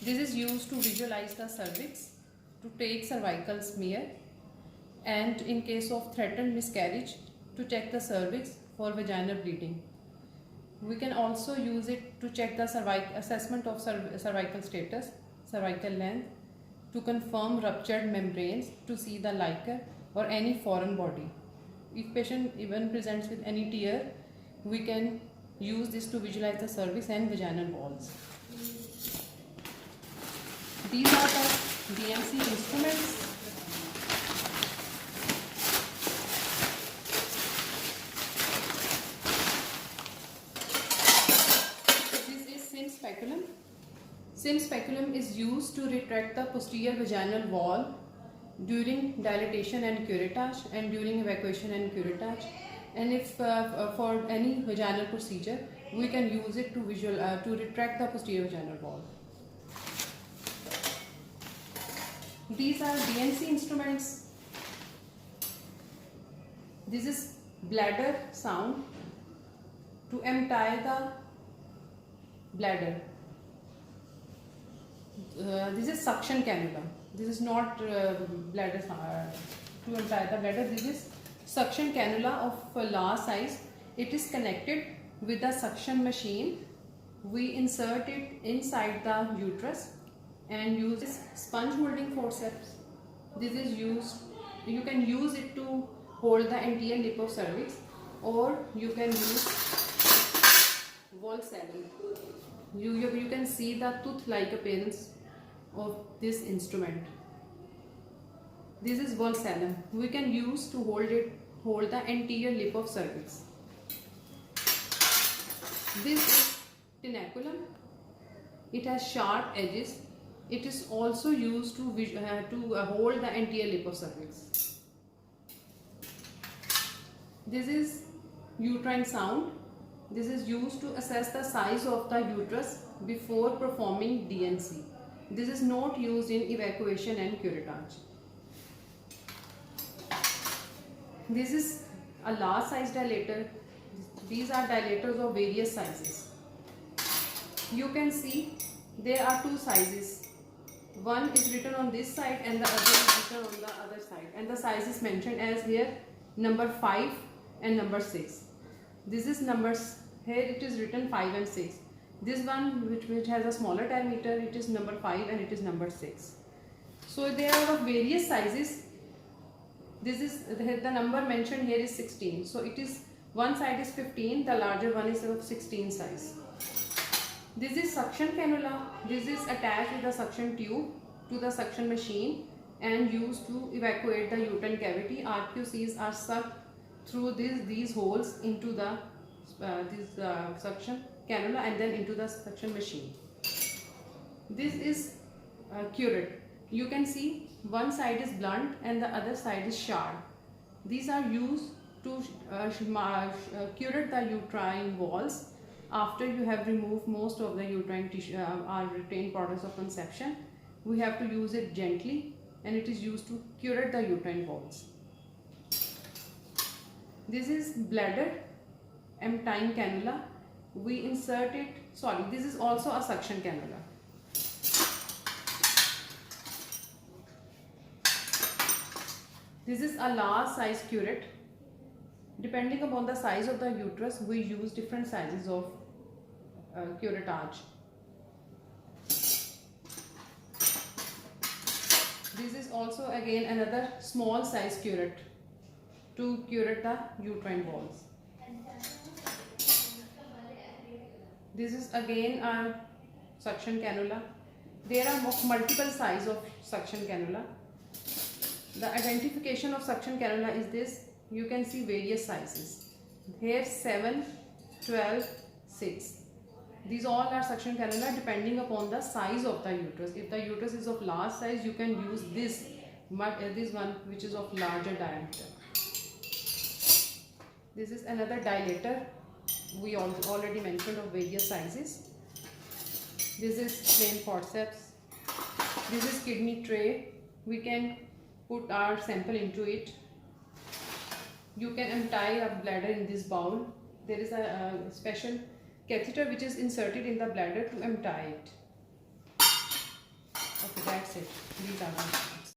This is used to visualize the cervix, to take cervical smear, and in case of threatened miscarriage, to check the cervix for vaginal bleeding. We can also use it to check the assessment of cervical status, cervical length, to confirm ruptured membranes, to see the liquor or any foreign body. If patient even presents with any tear, we can use this to visualize the cervix and vaginal walls. These are the d&c instruments. This is speculum. Speculum is used to retract the posterior vaginal wall during dilatation and curettage, and during evacuation and curettage. And if for any vaginal procedure, we can use it to retract the posterior vaginal wall. These are d&c instruments. This is bladder sound, to empty the bladder. This is suction cannula. This is not bladder to empty the bladder. This is suction cannula of large size. It is connected with the suction machine. We insert it inside the uterus and use this sponge holding forceps. This is used, you can use it to hold the anterior lip of cervix, or you can use valsalem. You can see the tooth-like appearance of this instrument. This is valsalem. We can use to hold the anterior lip of cervix. This is tenaculum. It has sharp edges. It is also used to hold the anterior lip of cervix. This is uterine sound. This is used to assess the size of the uterus before performing d&c. This is not used in evacuation and curettage. This is a large size dilator. These are dilators of various sizes. You can see there are two sizes. One is written on this side and the other is written on the other side. And the size is mentioned as here number 5 and number 6. This is numbers, here it is written 5 and 6. This one which has a smaller diameter, it is number 5 and it is number 6. So they are of various sizes. This is the number mentioned here is 16. So it is, one side is 15, the larger one is of 16 size. This is suction cannula. This is attached with a suction tube to the suction machine and used to evacuate the uterine cavity. RQCs are sucked through these holes into the suction cannula and then into the suction machine. This is curette. You can see one side is blunt and the other side is sharp. These are used to curette the uterine walls after you have removed most of the uterine tissue or retained products of conception. We have to use it gently, and it is used to curette the uterine walls. This is bladder emptying cannula. We insert it, this is also a suction cannula. This is a large size curette. Depending upon the size of the uterus, we use different sizes of curettage. This is also again another small size curette to curette the uterine walls. This is again a suction cannula. There are multiple sizes of suction cannula. The identification of suction cannula is this. You can see various sizes. Here 7, 12, 6. These all are suction cannula depending upon the size of the uterus. If the uterus is of large size, you can use this one which is of larger diameter. This is another dilator. We already mentioned of various sizes. This is plain forceps. This is kidney tray. We can put our sample into it. You can untie a bladder in this bowl. There is a special catheter which is inserted in the bladder to empty it. Okay, that's it. These are the